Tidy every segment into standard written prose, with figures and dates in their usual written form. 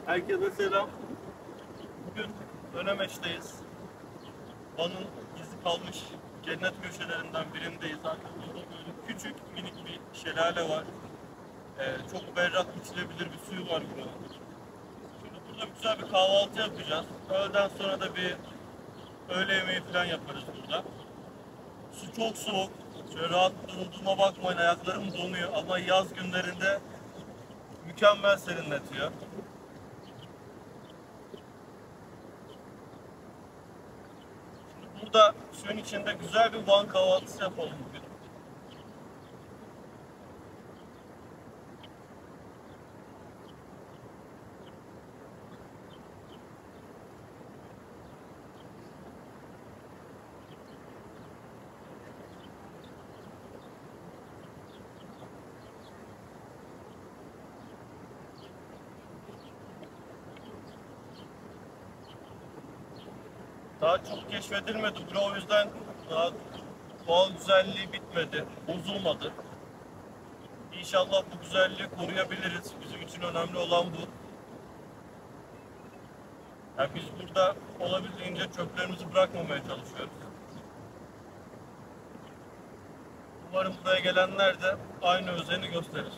Herkese selam. Bugün Dönemeç'teyiz. Van'ın izi kalmış cennet köşelerinden birindeyiz. Arkamızda böyle küçük minik bir şelale var. Çok berrak içilebilir bir suyu var buranın. Şimdi burada güzel bir kahvaltı yapacağız. Öğleden sonra da bir öğle yemeği falan yaparız burada. Su çok soğuk. Şöyle rahat durduğuma bakmayın, ayaklarım donuyor ama yaz günlerinde mükemmel serinletiyor. Burada suyun içinde güzel bir Van kahvaltısı yapalım bugün. Daha çok keşfedilmedi bura, o yüzden daha doğal güzelliği bitmedi, bozulmadı. İnşallah bu güzelliği koruyabiliriz. Bizim için önemli olan bu. Yani biz burada olabildiğince çöplerimizi bırakmamaya çalışıyoruz. Umarım buraya gelenler de aynı özeni gösterir.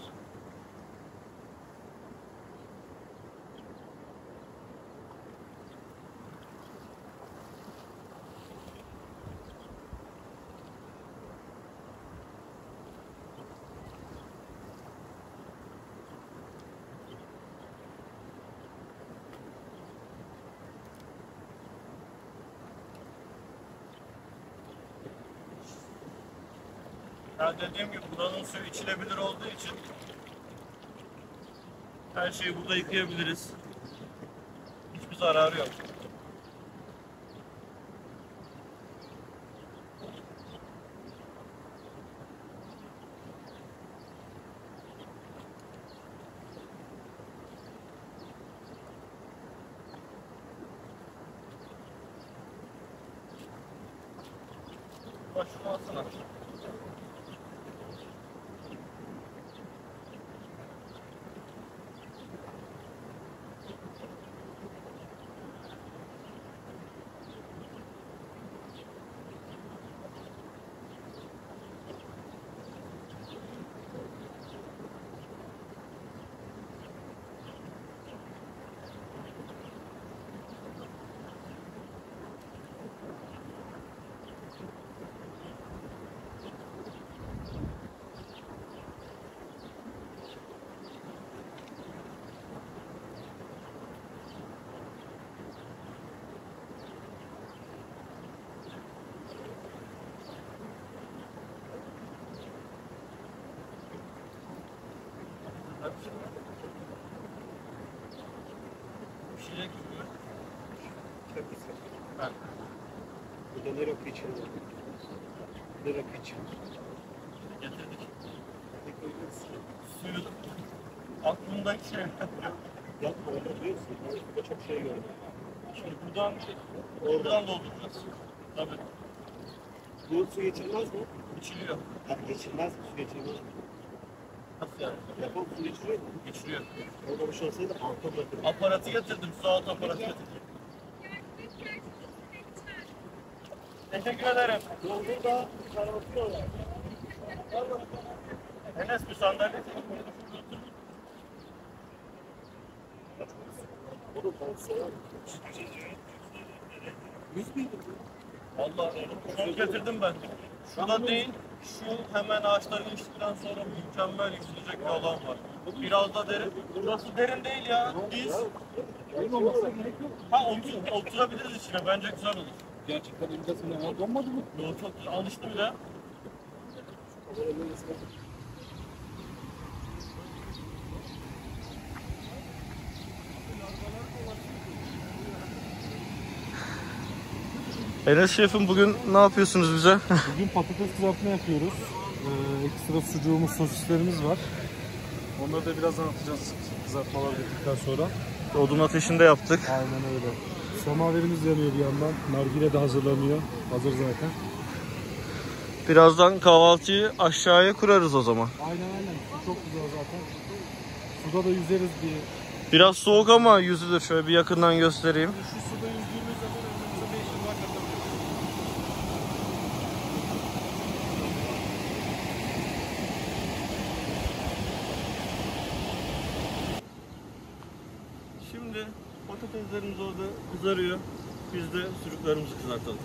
Yani dediğim gibi buranın suyu içilebilir olduğu için her şeyi burada yıkayabiliriz. Hiçbir zararı yok. Başımı alsana. Pişecek gibi. Çok güzel. Ha. Bu da ne rakı için? Ne rakı için? Getirdik. Suyu aklımdaki şey. Yapma öyle diyorsun. Burada çok şey gördüm. Şimdi buradan dolduracağız. Tabii. Bu su geçirmez mi? İçiliyor. Ha, geçirmez mi? Su geçirmez mi? Nasıl yani? Yapalım su geçiriyor mu? Geçiriyor. Orada bir şey olsaydı altta bırakırım. Aparatı getirdim. Su altı aparatı getirdim. Teşekkür ederim. Yolda da karartıyorlar. Enes bir sandalye. Bunu ben severim. 100 miydi bu? Vallahi çok getirdim ben. Şurada değil, şu hemen ağaçları geçtikten sonra mükemmel yüzülecek bir alan var. Biraz da derin. Burası derin değil ya. Biz Olmamasına gerek yok. oturabiliriz içine. Bence güzel olur. Gerçekten imza sana donmadı mı? Yo, çok güzel. Alıştı bile. Enes Şef'im, bugün ne yapıyorsunuz bize? Bugün patates kızartma yapıyoruz. Ekstra sucuğumuz, sosislerimiz var. Onları da birazdan atacağız kızartmalar bittikten sonra. Odun ateşinde yaptık. Aynen öyle. Semaverimiz yanıyor bir yandan. Nargile de hazırlanıyor. Hazır zaten. Birazdan kahvaltıyı aşağıya kurarız o zaman. Aynen. Su çok güzel zaten. Suda da yüzeriz bir Biraz soğuk ama yüzülür. Şöyle bir yakından göstereyim. Şu suda yüzdüğümüz zaman önümüze 5 yıllar katabiliyoruz. Şimdi patateslerimiz orada kızarıyor. Biz de sucuklarımızı kızartalım.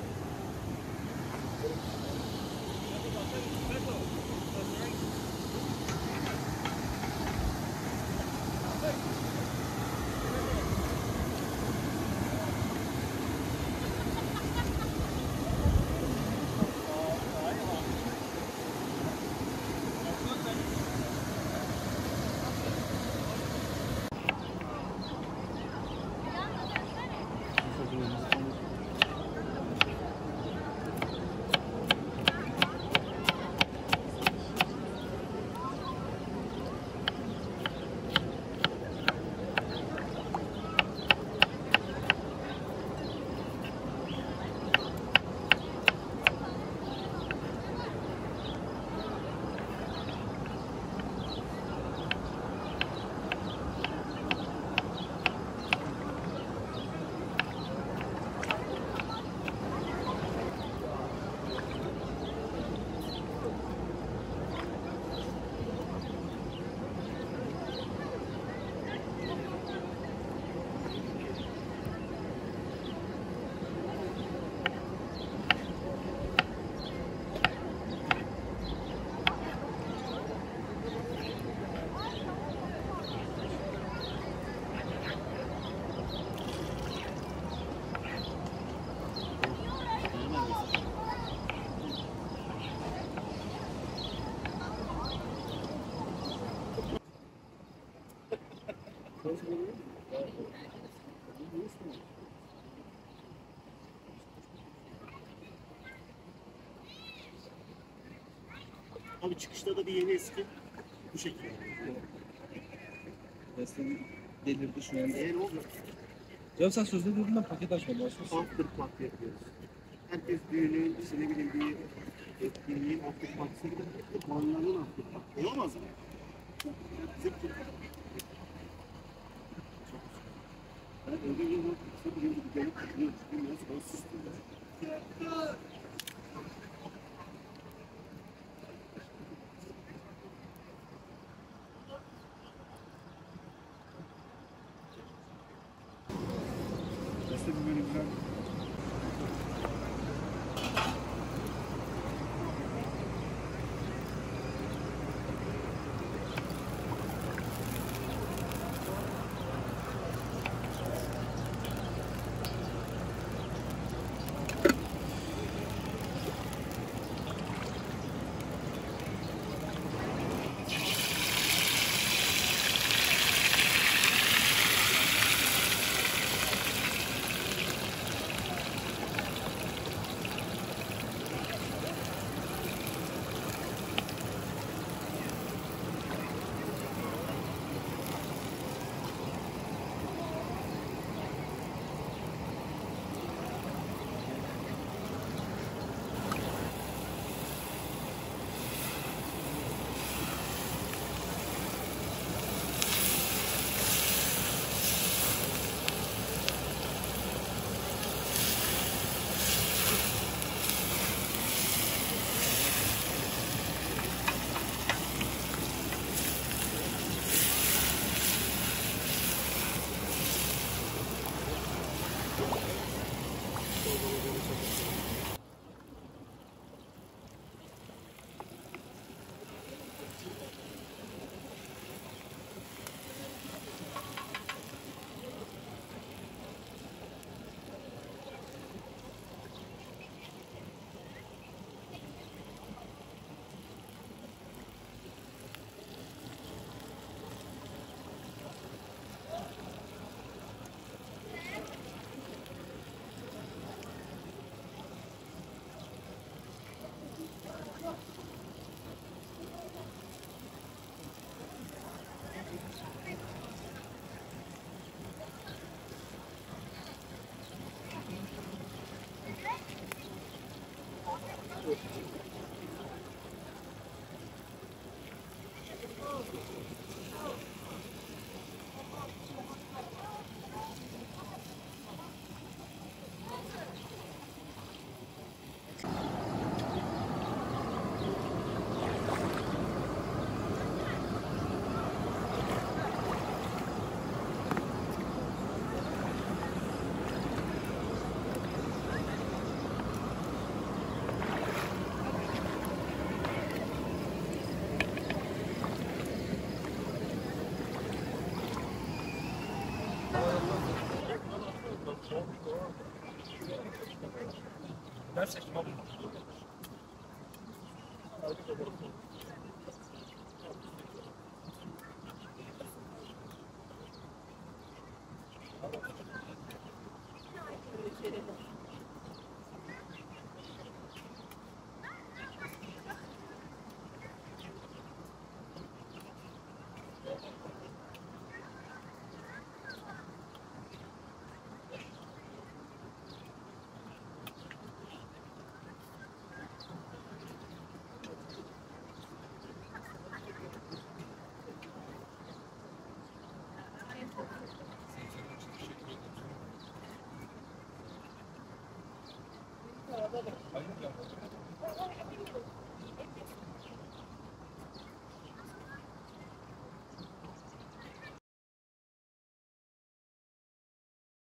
Abi çıkışta da bir yeni eski bu şekilde. Resmen delirdi şu an. Ne oldu? Ya sen sözde dedin ben paket açmadım. After party yapıyoruz. Herkes düğünün, işte ne bileyim bir etkinliğin after party'si gibi puanların after party. Olamaz mı? Zıp zıp. Ben öyle bir yok. İşte bir gelip kutluyoruz. Bilmiyoruz. Ben sustum. Nasıl bir bölümler? Ben seçtim abi.